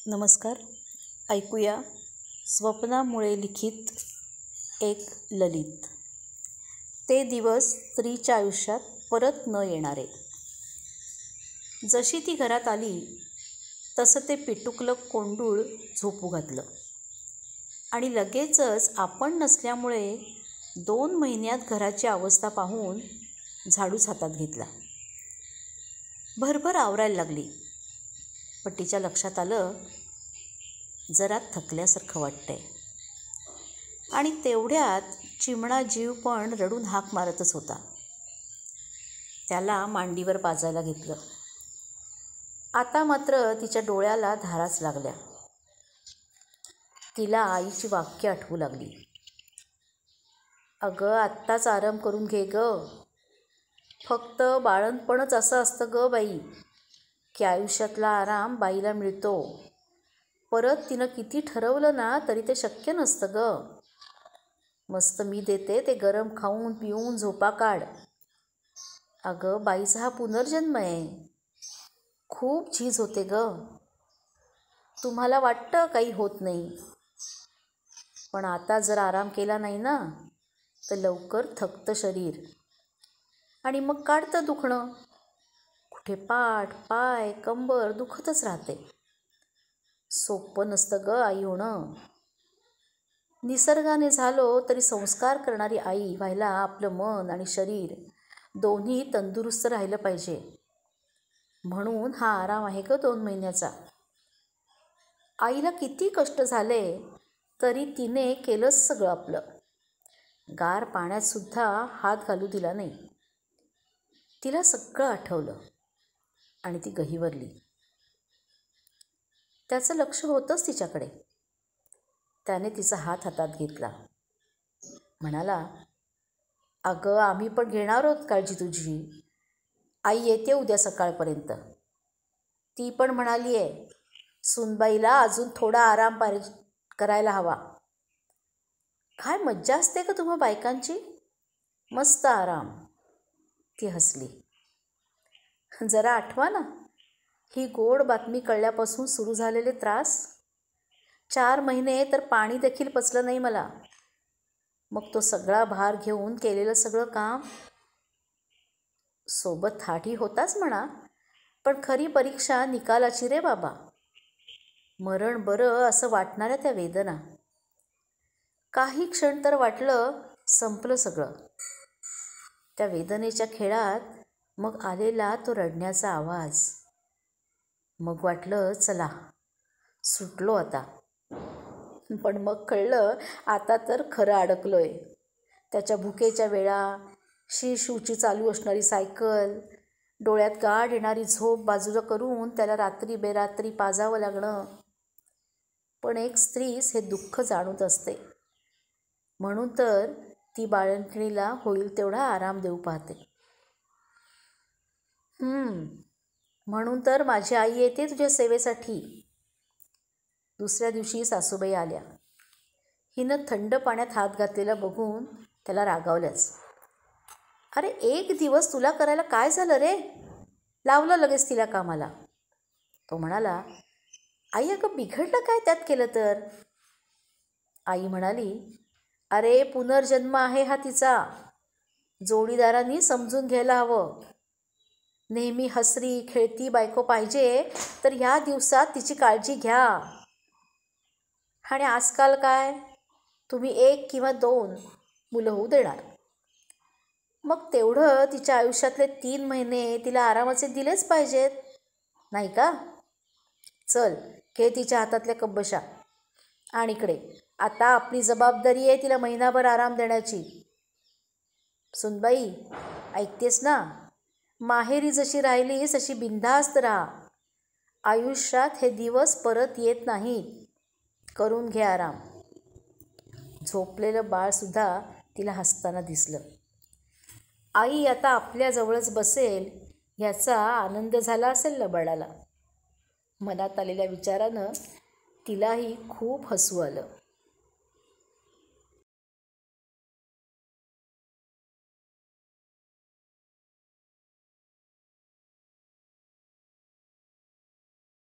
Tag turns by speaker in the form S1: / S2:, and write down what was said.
S1: नमस्कार. ऐकूया स्वप्नामुळे लिखित एक ललित. ते दिवस स्त्रीच्या आयुष्यात परत न येणारे. जशी ती घरात आली तसं ते पिटुकलं कोंडूळ झोपू घातलं आणि लगेचच आपण नसल्यामुळे 2 महिन्यात घराची अवस्था पाहून झाडूच हातात घेतला. भरभर आवरायला लागली. पण तिच्या लक्षात आलं जरा थकल्यासारखं वाटतंय. आणि तेवढ्यात चिमणा जीव पण रडून हाक मारतच होता. त्याला मांडीवर पाजायला घेतलं. आता मात्र तिच्या डोळ्याला धाराच लागल्या. तिला आईची वाक्य आठवू लागली. अगं आत्ताच आराम करून घे गं. फक्त बाळंतपणच असं असतं गं बाई, की आयुष्यातला आराम बाईला मिळतो. परत तिनं किती ठरवलं ना तरी ते शक्य नसतं गं. मस्त मी देते ते गरम खाऊन पिऊन झोपा काढ. अगं बाईचा हा पुनर्जन्म आहे. खूप झीज होते गं. तुम्हाला वाटतं काही होत नाही, पण आता जर आराम केला नाही ना तर लवकर थकतं शरीर आणि मग काढतं दुखणं. कुठे पाठ पाय कंबर दुखतच राहते. सोपं नसतं गं आई होणं. निसर्गाने झालो तरी संस्कार करणारी आई व्हायला आपलं मन आणि शरीर दोन्ही तंदुरुस्त राहिलं पाहिजे. म्हणून हा आराम आहे गं 2 महिन्याचा. आईला किती कष्ट झाले तरी तिने केलंच सगळं आपलं. गार पाण्यात सुद्धा हात घालू दिला नाही. तिला सगळं आठवलं आणि ती गहिवरली. त्याचं लक्ष होतंच तिच्याकडे. त्याने तिचा हात हातात घेतला. म्हणाला, अगं आम्ही पण घेणार आहोत काळजी तुझी. आई येते उद्या सकाळपर्यंत. ती पण म्हणाली आहे सूनबाईला अजून थोडा आराम करायला हवा. काय मज्जा असते का तुम्हा बायकांची. मस्त आराम. ती हसली. जरा आठवा ना ही गोड बातमी कळल्यापासून सुरू झालेले त्रास. 4 महिने तर पाणी देखील पचलं नाही मला. मग तो सगळा भार घेऊन केलेलं सगळं काम. सोबत थाटही होताच म्हणा, पण खरी परीक्षा निकालाची रे बाबा. मरण बरं असं वाटणाऱ्या त्या वेदना. काही क्षण तर वाटलं संपलं सगळं. त्या वेदनेच्या खेळात मग आलेला तो रडण्याचा आवाज. मग वाटलं चला सुटलो आता. पण मग कळलं आता तर खरं अडकलोय. त्याच्या भुकेच्या वेळा, शी चालू असणारी सायकल, डोळ्यात गाढ येणारी झोप बाजूला करून त्याला रात्री बेरात्री पाजावं लागणं. पण एक स्त्रीच हे दुःख जाणूत असते. म्हणून तर ती बाळंतिणीला होईल तेवढा आराम देऊ पाहते. म्हणून तर माझी आई येते तुझ्या सेवेसाठी. दुसऱ्या दिवशी सासूबाई आल्या. हिनं थंड पाण्यात हात घातलेला बघून त्याला रागावल्याच. अरे 1 दिवस तुला करायला काय झालं रे. लावलं लगेच तिला कामाला. तो म्हणाला, आई अगं बिघडलं काय त्यात केलं तर. आई म्हणाली, अरे पुनर्जन्म आहे हा तिचा. जोडीदारांनी समजून घ्यायला हवं. नेहमी हसरी खेळती बायको पाहिजे तर ह्या दिवसात तिची काळजी घ्या. आणि आजकाल काय तुम्ही 1 किंवा 2 मुलं होऊ देणार. मग तेवढं तिच्या आयुष्यातले 3 महिने तिला आरामाचे दिलेच पाहिजेत नाही का. चल घे तिच्या हातातल्या कब्बशा. आणि इकडे आता आपली जबाबदारी आहे तिला महिनाभर आराम देण्याची. सुनबाई ऐकतेस ना. माहेरी जशी राहिलीस तशी बिनधास्त राहा. आयुष्यात हे दिवस परत येत नाहीत. करून घे आराम. झोपलेलं बाळसुद्धा तिला हसताना दिसलं. आई आता आपल्याजवळच बसेल ह्याचा आनंद झाला असेल ना बाळाला. मनात आलेल्या विचारानं तिलाही खूप हसू आलं.